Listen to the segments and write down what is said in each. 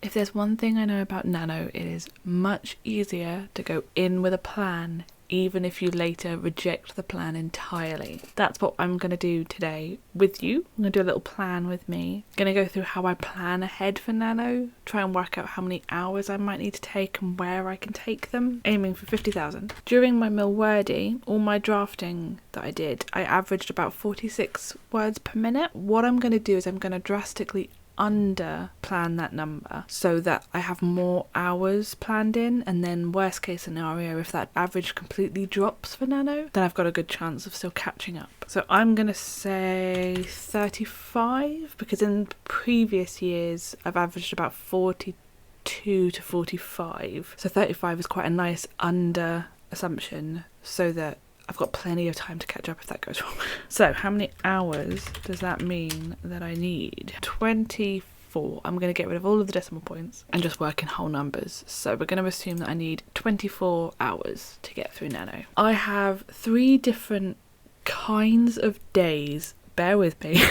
If there's one thing I know about Nano, it is much easier to go in with a plan, even if you later reject the plan entirely. That's what I'm going to do today with you. I'm going to do a little plan with me. I'm going to go through how I plan ahead for Nano, try and work out how many hours I might need to take and where I can take them, aiming for 50,000. During my Milwordy, all my drafting that I did, I averaged about 46 words per minute. What I'm going to do is I'm going to drastically under plan that number so that I have more hours planned in, and then worst case scenario, if that average completely drops for Nano, then I've got a good chance of still catching up. So I'm gonna say 35, because in previous years I've averaged about 42 to 45, so 35 is quite a nice under assumption so that I've got plenty of time to catch up if that goes wrong. So how many hours does that mean that I need? 24. I'm going to get rid of all of the decimal points and just work in whole numbers. So we're going to assume that I need 24 hours to get through Nano. I have 3 different kinds of days. Bear with me.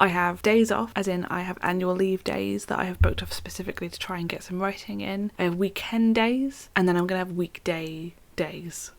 I have days off, as in I have annual leave days that I have booked off specifically to try and get some writing in. I have weekend days, and then I'm going to have weekday days.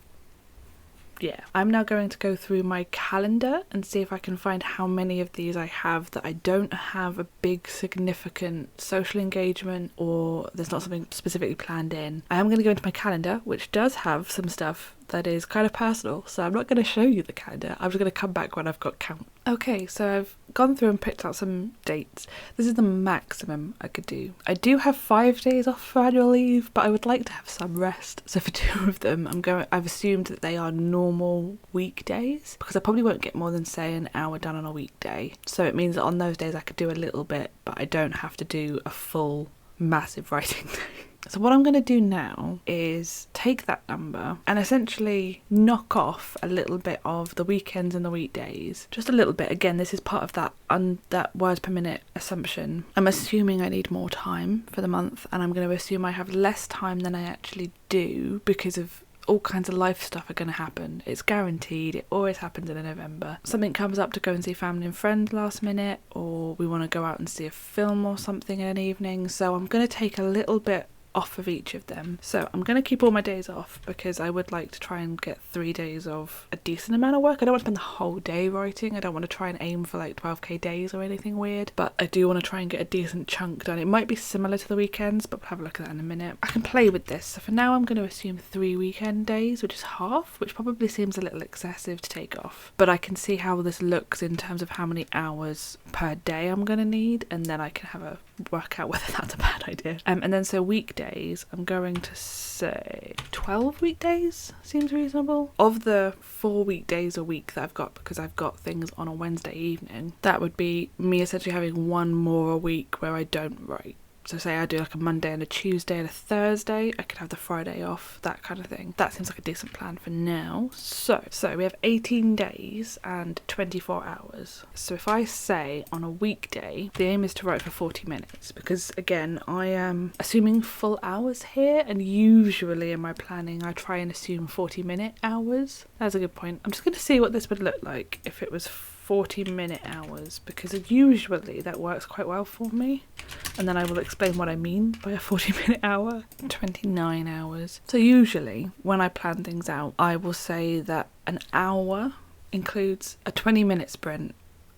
Yeah, I'm now going to go through my calendar and see if I can find how many of these I have that I don't have a big significant social engagement or there's not something specifically planned in. I am going to go into my calendar, which does have some stuff that is kind of personal, so I'm not going to show you the calendar. I'm just going to come back when I've got count. Okay, so I've gone through and picked out some dates. This is the maximum I could do. I do have 5 days off for annual leave, but I would like to have some rest. So for 2 of them, I've assumed that they are normal weekdays, because I probably won't get more than, say, an hour done on a weekday. So it means that on those days I could do a little bit, but I don't have to do a full massive writing day. So what I'm going to do now is take that number and essentially knock off a little bit of the weekends and the weekdays. Just a little bit. Again, this is part of that words per minute assumption. I'm assuming I need more time for the month, and I'm going to assume I have less time than I actually do because of all kinds of life stuff are going to happen. It's guaranteed. It always happens in November. Something comes up to go and see family and friends last minute, or we want to go out and see a film or something in an evening. So I'm going to take a little bit off of each of them. So I'm going to keep all my days off because I would like to try and get 3 days of a decent amount of work. I don't want to spend the whole day writing. I don't want to try and aim for like 12k days or anything weird, but I do want to try and get a decent chunk done. It might be similar to the weekends, but we'll have a look at that in a minute. I can play with this. So for now I'm going to assume 3 weekend days, which is half, which probably seems a little excessive to take off, but I can see how this looks in terms of how many hours per day I'm going to need, and then I can have a work out whether that's a bad idea. And then so weekdays, I'm going to say 12 weekdays seems reasonable. Of the 4 weekdays a week that I've got, because I've got things on a Wednesday evening, that would be me essentially having 1 more a week where I don't write. So say I do like a Monday and a Tuesday and a Thursday, I could have the Friday off, that kind of thing. That seems like a decent plan for now. So we have 18 days and 24 hours. So if I say on a weekday, the aim is to write for 40 minutes, because again, I am assuming full hours here, and usually in my planning, I try and assume 40-minute hours. That's a good point. I'm just going to see what this would look like if it was 40-minute hours, because usually that works quite well for me, and then I will explain what I mean by a 40-minute hour. 29 hours. So usually when I plan things out, I will say that an hour includes a 20-minute sprint,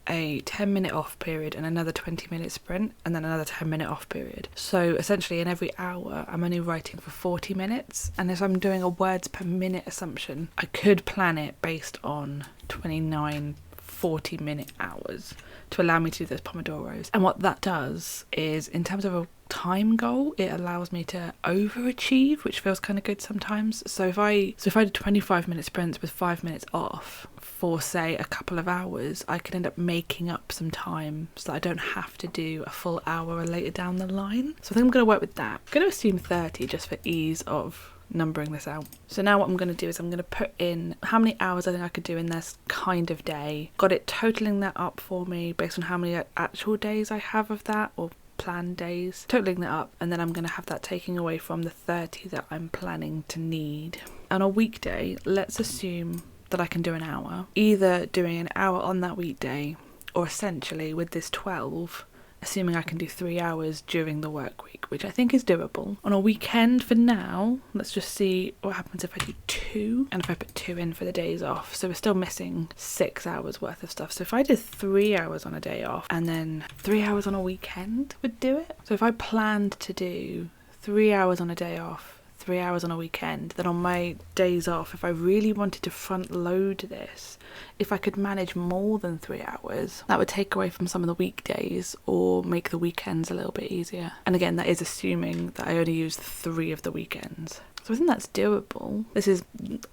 a 10-minute off period, and another 20-minute sprint, and then another 10-minute off period. So essentially in every hour I'm only writing for 40 minutes, and if I'm doing a words per minute assumption, I could plan it based on 29 40-minute hours to allow me to do those Pomodoros. And what that does is, in terms of a time goal, it allows me to overachieve, which feels kind of good sometimes. So if I did 25-minute sprints with 5 minutes off for say a couple of hours, I could end up making up some time so that I don't have to do a full hour later down the line. So I think I'm going to work with that. I'm going to assume 30 just for ease of numbering this out. So now what I'm going to do is I'm going to put in how many hours I think I could do in this kind of day. Got it totaling that up for me based on how many actual days I have of that, or planned days. Totaling that up, and then I'm going to have that taking away from the 30 that I'm planning to need. On a weekday, let's assume that I can do an hour. Either doing an hour on that weekday, or essentially with this 12, assuming I can do 3 hours during the work week, which I think is doable. On a weekend for now, let's just see what happens if I do 2 and if I put 2 in for the days off. So we're still missing 6 hours worth of stuff. So if I did 3 hours on a day off and then 3 hours on a weekend would do it. So if I planned to do 3 hours on a day off, 3 hours on a weekend, then on my days off, if I really wanted to front load this, if I could manage more than 3 hours, that would take away from some of the weekdays or make the weekends a little bit easier. And again, that is assuming that I only use 3 of the weekends. So I think that's doable. This is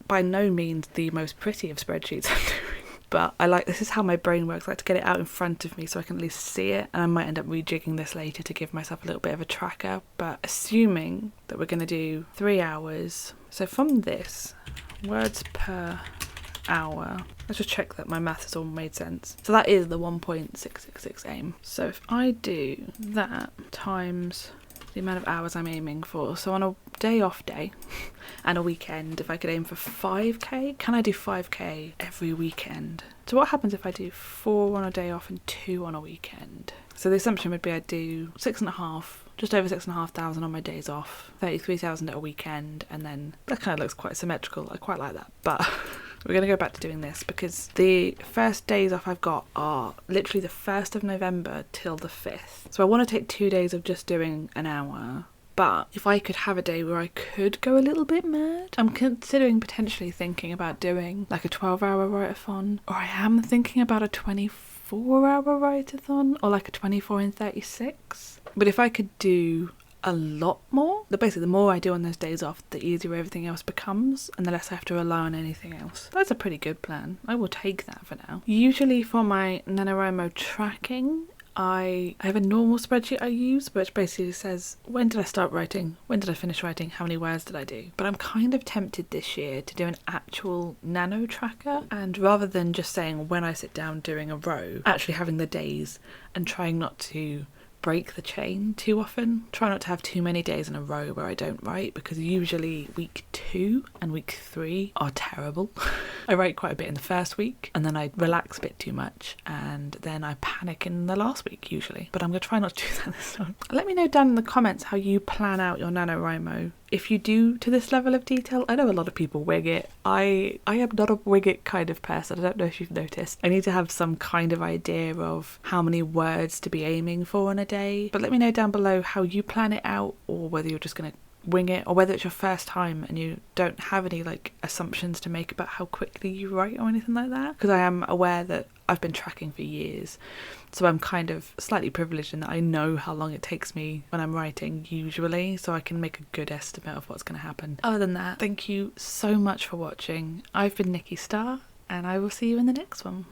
by no means the most pretty of spreadsheets I'm doing. But this is how my brain works. I like to get it out in front of me so I can at least see it, and I might end up rejigging this later to give myself a little bit of a tracker. But assuming that we're going to do 3 hours, so from this, words per hour, let's just check that my math has all made sense. So that is the 1.666 aim. So if I do that times the amount of hours I'm aiming for, so on a day off day and a weekend, if I could aim for 5k, can I do 5k every weekend? So what happens if I do 4 on a day off and 2 on a weekend? So the assumption would be I'd do 6.5, just over 6,500 on my days off, 33,000 at a weekend, and then that kind of looks quite symmetrical. I quite like that, but we're going to go back to doing this because the first days off I've got are literally the 1st of November till the 5th. So I want to take 2 days of just doing an hour. But if I could have a day where I could go a little bit mad, I'm considering potentially thinking about doing like a 12-hour write-a-thon, or I am thinking about a 24-hour write-a-thon, or like a 24 in 36. But if I could do a lot more, basically the more I do on those days off, the easier everything else becomes and the less I have to rely on anything else. That's a pretty good plan. I will take that for now. Usually for my NaNoWriMo tracking, I have a normal spreadsheet I use which basically says when did I start writing, when did I finish writing, how many words did I do. But I'm kind of tempted this year to do an actual nano tracker, and rather than just saying when I sit down doing a row, actually having the days and trying not to break the chain too often. Try not to have too many days in a row where I don't write, because usually week 2 and week 3 are terrible. I write quite a bit in the first week and then I relax a bit too much and then I panic in the last week usually. But I'm going to try not to do that this time. Let me know down in the comments how you plan out your NaNoWriMo. If you do to this level of detail. I know a lot of people wing it. I am not a wing it kind of person. I don't know if you've noticed. I need to have some kind of idea of how many words to be aiming for in a day. But let me know down below how you plan it out, or whether you're just going to wing it, or whether it's your first time and you don't have any assumptions to make about how quickly you write or anything like that. Because I am aware that I've been tracking for years, so I'm kind of slightly privileged in that I know how long it takes me when I'm writing usually, so I can make a good estimate of what's going to happen. Other than that, thank you so much for watching. I've been Nikki Starr and I will see you in the next one.